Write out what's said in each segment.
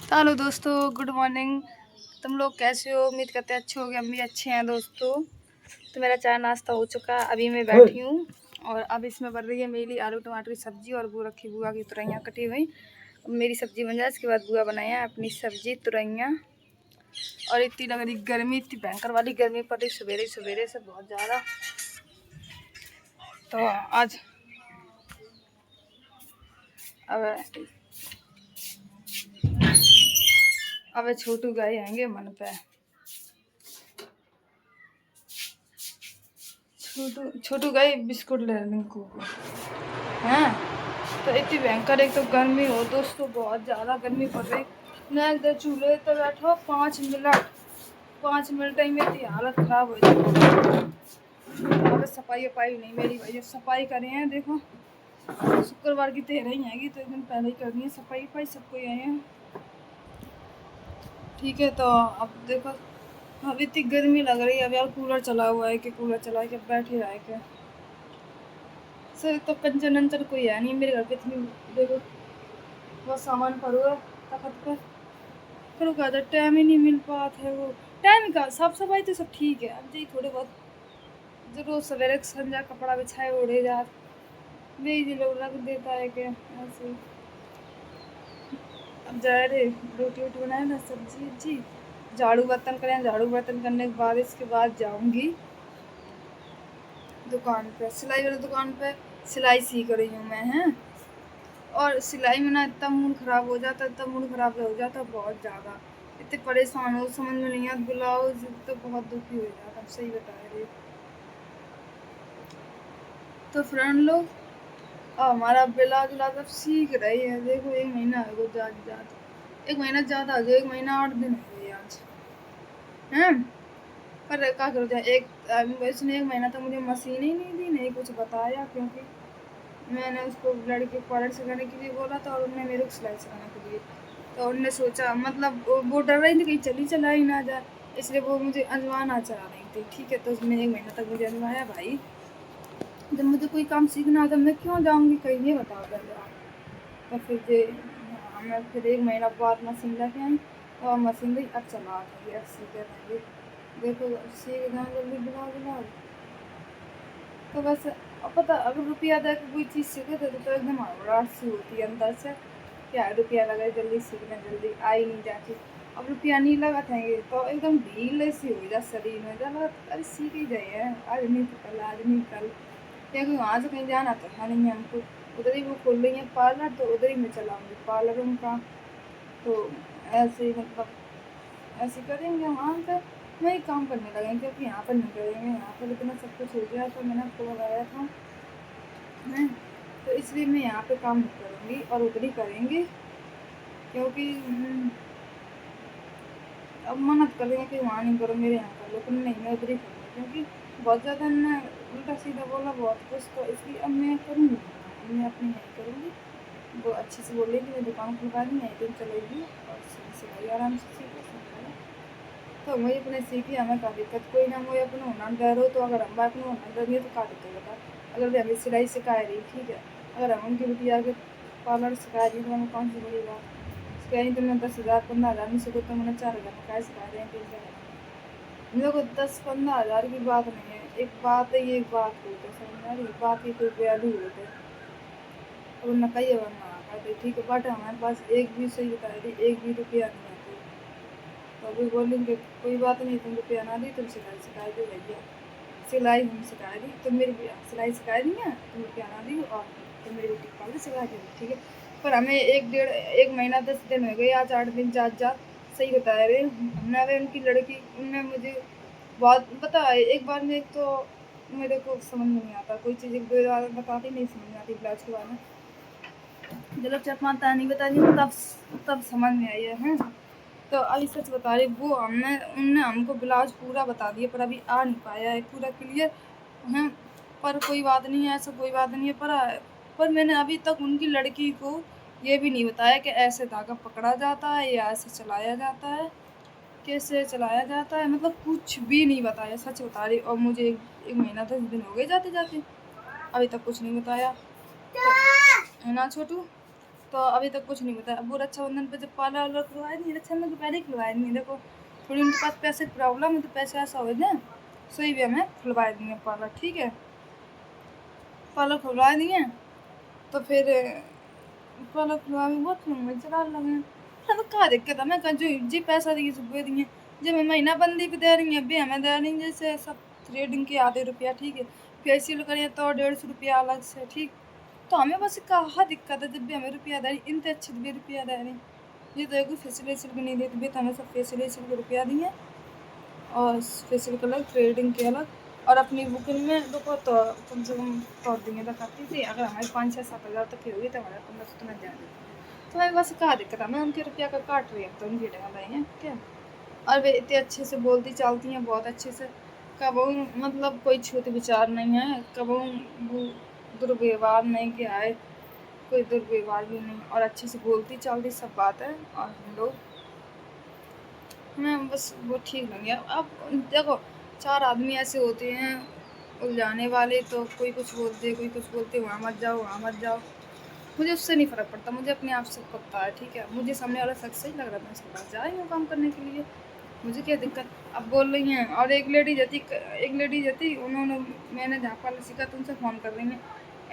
Hello दोस्तों, good morning. तुम लोग कैसे हो? उम्मीद करते हैं अच्छे होगे। हम भी अच्छे हैं दोस्तों। तो मेरा चाय नाश्ता हो चुका। अभी मैं बैठी हूँ और अब इसमें बन रही है मेरी आलू टमाटर की सब्जी और वो रखी बुआ की तुरैयाँ कटी हुई। अब मेरी सब्जी बन जाए, इसके बाद बुआ बनाए हैं अपनी सब्जी तुरैयाँ। और इतनी लग रही गर्मी, इतनी भयंकर वाली गर्मी पड़ रही सवेरे सवेरे से बहुत ज़्यादा। तो आज अब छोटू गए आएंगे मन पे। छोटू गए बिस्कुट लेने को हैं। तो इतनी भयंकर, एक तो गर्मी हो दोस्तों, बहुत ज़्यादा गर्मी पड़ रही। मैं इधर चूल्हे तो बैठो 5 मिनट ही में इतनी हालत ख़राब हो जाती है। सफाई वफाई नहीं मेरी भाई, सफाई करे हैं देखो। शुक्रवार की 13 ही आएगी तो एक दिन पहले ही करनी है सफाई वफाई, सबको आए हैं। ठीक है, तो अब देखो अब इतनी गर्मी लग रही है। अब यार कूलर चला हुआ है कि कूलर चला के बैठे रहे के सर। तो कंचन अंचन कोई है नहीं मेरे घर पे। इतनी देखो बहुत सामान पड़ा है तखत पर, फिर क्या टाइम ही नहीं मिल पाता है। वो टाइम का साफ सफाई तो सब ठीक है, अब जी थोड़े बहुत जरूर सवेरे संजा कपड़ा बिछाए ओढ़े जा जी लोग रख देता है कि ऐसे। अब जा रहे रोटी वोटी बनाए ना, सब्जी जी, झाड़ू बर्तन करें। झाड़ू बर्तन करने के बाद इसके बाद जाऊंगी दुकान पे, सिलाई वाली दुकान पे। सिलाई सीख रही हूँ मैं, हैं। और सिलाई में ना इतना मूड ख़राब हो जाता, इतना मूड ख़राब हो जाता बहुत ज़्यादा। इतने परेशान हो, समझ में नहीं आता। ब्लाउज तो बहुत दुखी हो जाता, सही बता रही हूँ। तो फ्रेंड लोग हमारा ब्लाउज व्लाउज अब सीख रही है। देखो 1 महीना हो गया, ज़्यादा 1 महीना ज़्यादा हो गया, 1 महीना 8 दिन हो गए आज, हैं। पर क्या करो जाए, इसने 1 महीना तक मुझे मशीन ही नहीं दी, नहीं कुछ बताया। क्योंकि मैंने उसको लड़के को पार्लर सिखाने के लिए बोला था और उन्होंने मेरे को सिलाई सिखाने के लिए। तो उन्होंने सोचा, मतलब वो डर रही थी कहीं चलाई ना जाए, इसलिए वो मुझे अजवाना चला रही थी। ठीक है, तो उसने 1 महीना तक मुझे अजवाया। भाई जब मुझे कोई काम सीखना है तो मैं क्यों जाऊँगी कहीं, ये बताओ पहले आप। तो मैं फिर 1 महीना बाद मशीन लेके आई और मशीन गई, अब चला रही है, अब सीखे रहेंगे। देखो सीख जाए जल्दी ब्लाउज। तो बस अब पता, अगर रुपया दे के कोई चीज़ सीखे तो एकदम हड़बड़ाहट सी होती है अंदर से। क्या रुपया लगा जल्दी सीखना, जल्दी आ ही नहीं जाती। अब रुपया नहीं लगा थे तो एकदम ढील सी हो जा शरीर में, जब अरे सीख ही जाइए, आज नहीं तो कल, आज नहीं कल। क्योंकि वहाँ से कहीं जाना तो है नहीं हमको। उधर ही वो खोल रही है पार्लर, तो उधर ही मैं चलाऊँगी पार्लर उनका। तो ऐसे ही मतलब ऐसे करेंगे वहाँ पे, वही काम करने लगेंगे। क्योंकि यहाँ पर नहीं करेंगे, यहाँ पर इतना सब कुछ हो गया। तो मैंने आपको बताया था हैं, तो इसलिए मैं यहाँ पे काम नहीं करूँगी और उधर ही करेंगे। क्योंकि अब मन्नत कर रही है कि वहाँ नहीं करो, मेरे यहाँ कर लो। पर नहीं, मैं उधर ही करूँगी। क्योंकि बहुत ज़्यादा ने उल्टा सीधा बोला बहुत कुछ, तो इसलिए अब मैं करूँगी, मैं अपनी यहीं करूँगी। वो अच्छे से बोलेगी, मैं दुकान खुलवा दी, यहीं दिन चलेगी और सिलाई आराम से सीखो सब। तो मुझे अपने सीखी हमें का दिक्कत कोई ना। मुझे अपने हुनर दे रहो, तो अगर हम अपने हुनर देंगे तो का दिक्कत बता। अगर वे हमें सिलाई सिखाए रही, ठीक है, अगर हम उनकी बिटिया के पार्लर सिखाए रही तो हमें कौन सी बड़ी बात। कहीं तुमने 10,000 15,000 नहीं सीखो तो मैंने 4,000 में क्या सिखा रहे हैं, 3,000। मेरे को 10-15 हज़ार की बात नहीं है, एक बात है, ये एक बात होती है, समझ आ रही बात की कोई वैल्यू होती है। अब न कही वरना करते, ठीक है, बट हमारे पास एक भी सही बता रही, एक भी रुपया नहीं आती। तो अभी बोलेंगे कोई बात नहीं, तुम रुपया ना दी, तुम सिलाई सिखाई दो भैया। सिलाई हम सिखा दी, तुम मेरी सिलाई सिखाई दी है, तुम रुपया ना दी और तुम मेरी बेटी को पाले सिखा दी, ठीक है। पर हमें 1 महीना 10 दिन हो गए, आज 8 दिन जा सही बता रहे। हमने अभी उनकी लड़की, उनने मुझे बहुत पता है। एक बार में एक तो मेरे को समझ में नहीं आता कोई चीज़, 1-2 बार बताती नहीं समझ में आती ब्लाउज के बारे में। जब 4-5 तार नहीं बताती तब समझ में आई है। तो अभी सच बता रही, वो उनने हमको ब्लाउज पूरा बता दिया, पर अभी आ नहीं पाया है पूरा क्लियर हैं। पर कोई बात नहीं है, ऐसा कोई बात नहीं है। पर मैंने अभी तक उनकी लड़की को ये भी नहीं बताया कि ऐसे धागा पकड़ा जाता है या ऐसे चलाया जाता है, कैसे चलाया जाता है, मतलब कुछ भी नहीं बताया, सच बता रही। और मुझे 1 महीना 10 दिन हो गए जाते जाते, अभी तक कुछ नहीं बताया। तो है ना छोटू, तो अभी तक कुछ नहीं बताया। अब वो रक्षाबंधन पे जब पार्लर वार्लर खुलवाए नहीं, रक्षाबंधन के पहले ही खुलवाए नहीं। देखो थोड़ी उनके पास पैसे की प्रॉब्लम है, तो पैसे ऐसा हो जाए सही भी हमें खुलवा देंगे पार्लर, ठीक है। पार्लर खुलवा दिए तो फिर पार्लर खुलवा भी बहुत लंबे चला लगे। अब क्या दिक्कत है, मैं कहा जो जी पैसा दी सुबह दी जब मैं महीना बंदी भी दे रही है, अभी हमें दे रही जैसे सब थ्रेडिंग के आधे रुपया, ठीक है। फेशियल करिए तो 150 रुपया अलग से, ठीक। तो हमें बस कहा दिक्कत है, जब भी हमें रुपया दे रही इनते अच्छे भी रुपया दे रही। ये तो एक फेशियल वेशियल भी नहीं देती, तो हमें सब फेशियल वेशियल के रुपया दिए और फेशियल के अलग, थ्रेडिंग के अलग। और अपनी बुकिंग में देखो तो कम से कम कर देंगे दिखाती थी, अगर हमारी 5-6-7 हज़ार तक की होगी तो हमारा 1500 में जाएगी। तो मैं बस कहा दिक्कत है, मैं उनके रुपया का काट रही हूँ तो उनकी जगह हैं क्या। और वे इतने अच्छे से बोलती चालती हैं, बहुत अच्छे से। कब मतलब कोई छूत विचार नहीं है, कब दुर्व्यवहार नहीं किया है, कोई दुर्व्यवहार भी नहीं, और अच्छे से बोलती चालती सब बात है। और हम लोग हमें बस वो ठीक लग गया। अब देखो 4 आदमी ऐसे होते हैं उलझाने वाले, तो कोई कुछ बोलते कोई कुछ बोलते, वहाँ मत जाओ वहाँ मत जाओ। मुझे उससे नहीं फ़र्क पड़ता, मुझे अपने आप से पता है, ठीक है। मुझे सामने वाला शख्स सही लग रहा था, उसके पास जा रही हूँ काम करने के लिए, मुझे क्या दिक्कत। अब बोल रही हैं। और एक लेडी जती उन्होंने, मैंने जहाँ पार्लर सीखा तो उनसे फ़ोन कर रही हैं,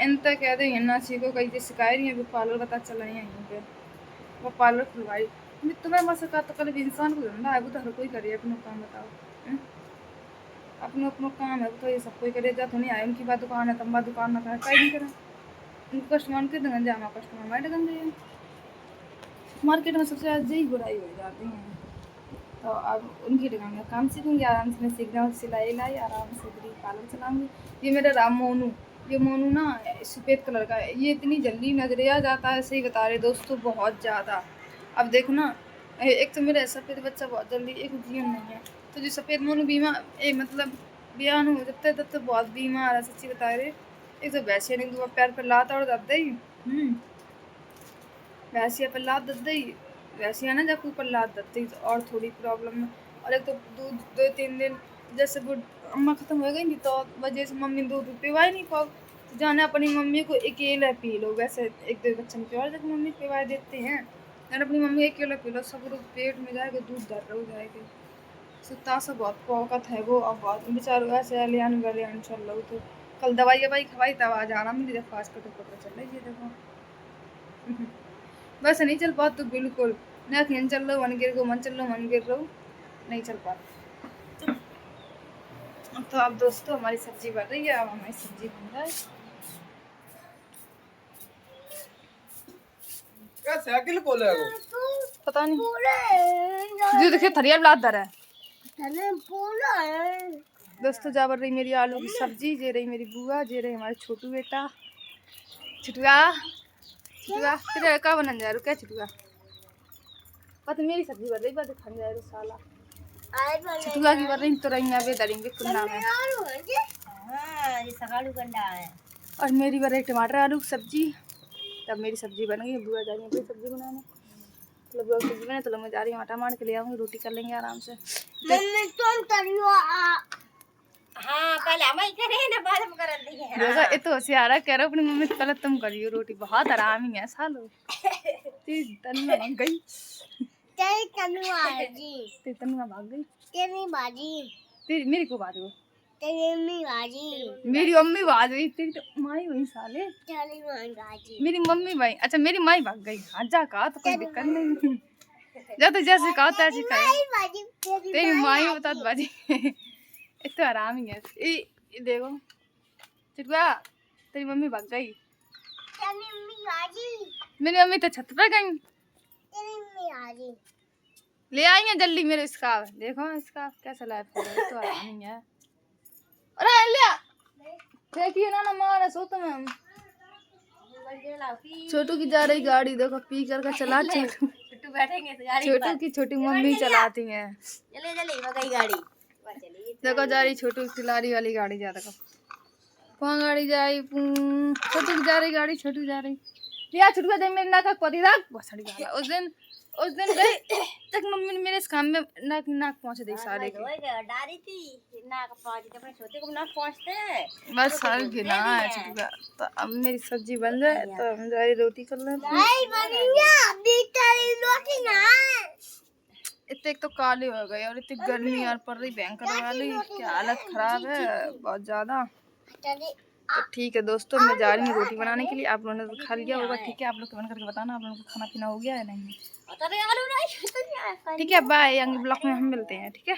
इन तक कह रही हैं ना सीखो, कहीं से सिखाई रही है, अभी पार्लर पता चल रही है यहीं पर, वो पार्लर खुलवाई। तुम्हें बस का तो कल भी इंसान को धंधा है, वो तो हर कोई करे अपना काम, बताओ। अपना अपना काम है, वो तो ये सब कोई करे, जा तो नहीं आए उनकी बात दुकान है, तम्बा दुकान ना करे, कहीं नहीं करें। उनको कस्टमर के दंगन जामा कस्टमर माइट गन जाइए। मार्केट में सबसे ज़्यादा यही बुराई हो जाती है। तो अब उनकी दुकान का काम सीखूंगी, आराम से मैं सीख जाऊँ, सिलाई लाई आराम से ब्यूटी पार्लर चलाऊँगी। ये मेरा मोनू, ये मोनू ना सफ़ेद कलर का है, ये इतनी जल्दी नजरे आ जाता है, सही बता रहे दोस्तों, बहुत ज़्यादा। अब देखो ना, एक तो मेरा सफ़ेद बच्चा बहुत जल्दी, एक जीवन नहीं है, तो जो सफ़ेद मोनू बीमार मतलब बयान हो जब तक बहुत बीमार है, सच्ची बता रहे। एक तो वैसे नहीं, दो पैर पर लात और दब गई, वैसे पर लात दब गई, वैसे है ना जब ऊपर लात दब गई तो और थोड़ी प्रॉब्लम है। और एक तो दूध 2-3 दिन जैसे वो अम्मा ख़त्म हो गई थी, तो वजह से मम्मी दूध पिवा ही नहीं पाओ, तो जाने अपनी मम्मी को अकेला पी लो। वैसे 1-2 बच्चन की और जब मम्मी पिवा देते हैं, और अपनी मम्मी अकेला पी लो, सब लोग पेट में जाएगा, दूध दर हो जाएगा। सुता से बहुत पौकत है वो, अब बहुत बेचारो ऐसे लियान गलियान चल रहा। तो कल दवाई ववाई खवाई तब आज आराम मिली, जब फास्ट कटो चल रही है देखो। बस नहीं चल पा तो बिल्कुल ना, खेल चल रहा मन गिर को मन चल रहा मन गिर रहा, नहीं चल पा। तो अब दोस्तों हमारी सब्जी बन रही है, अब हमारी सब्जी बन रहा है। क्या साइकिल बोले है वो? पता नहीं, जो देखिए थरिया लाद दर है दोस्तों। जा बन रही मेरी आलू की सब्जी, जे रही मेरी बुआ, जे रही हमारे छोटू बेटा। छुटुआ छुटुआ तेरे का बनन जा क्या छुटुआ, पता मेरी सब्जी बन रही, बात खाने जा रही साला छुटुआ की बन रही, तो रही अबे दरेंगे कुंडा में। और मेरी बन रही टमाटर आलू की सब्जी। तब मेरी सब्जी बन गई, बुआ जा रही है सब्जी बनाने, मतलब बुआ सब्जी बने तो मैं जा रही हूँ आटा मार के ले आऊँगी, रोटी कर लेंगे आराम से। हाँ पहले हम ही करें ना, बाद में कर देंगे। देखो ये तो होशियार है, कह रहा अपनी मम्मी से पहले तुम करियो रोटी, बहुत आराम ही है सालो। तेरी तनुआ भाग गई, तेरी तनुआ भाग गई, तेरी बाजी, तेरी मेरी को बात हो, तेरी अम्मी बाजी, मेरी अम्मी भाग गई, तेरी तो माई वही साले, मेरी मम्मी भाई, अच्छा मेरी माई भाग गई। हाँ जा कहा तो कोई दिक्कत नहीं, जा तो जैसे कहा तैसे कहे, तेरी माई बता बाजी। इतना आराम ही है। ये देखो चिटुआ, तेरी मम्मी भाग गई, मेरी मम्मी तो छत पर गई, ले आई है जल्दी मेरे स्कार्फ, देखो स्कार्फ कैसा लाया, तो आराम ही है। अरे ले फेंकिए ना मारा सो तो मैं। छोटू की जा रही गाड़ी, देखो पी कर का चला, छोटू बैठेंगे तो छोटू की छोटी मम्मी चलाती है, गाड़ी देखो जा रही छोटू खिलाड़ी वाली गाड़ी, जा देखो कौन गाड़ी जाई, छोटू की जा रही गाड़ी, छोटू जा रही लिया छुटका दे मेरे नाक पति रख बसड़ी वाला उस दिन उस दिन गई तक मम्मी ने मेरे इस काम में नाक नाक पहुंचे देख सारे के डारी थी नाक पहुंची तो अपने छोटे को नाक पहुंचते बस साल गिना है चुका। तो अब मेरी सब्जी बन जाए तो हम जा रही रोटी कर लें। इतने एक तो काले हो गए और इतनी गर्मी और पड़ रही भयंकर वाली की हालत खराब है बहुत ज्यादा। तो ठीक है दोस्तों, मैं जा रही हूँ रोटी बनाने के लिए। आप लोगों ने तो खा लिया होगा, ठीक है? आप लोग कमेंट करके बताना आप लोगों को खाना पीना हो गया या नहीं। ठीक है, बाय। अगले ब्लॉग में हम मिलते हैं, ठीक है?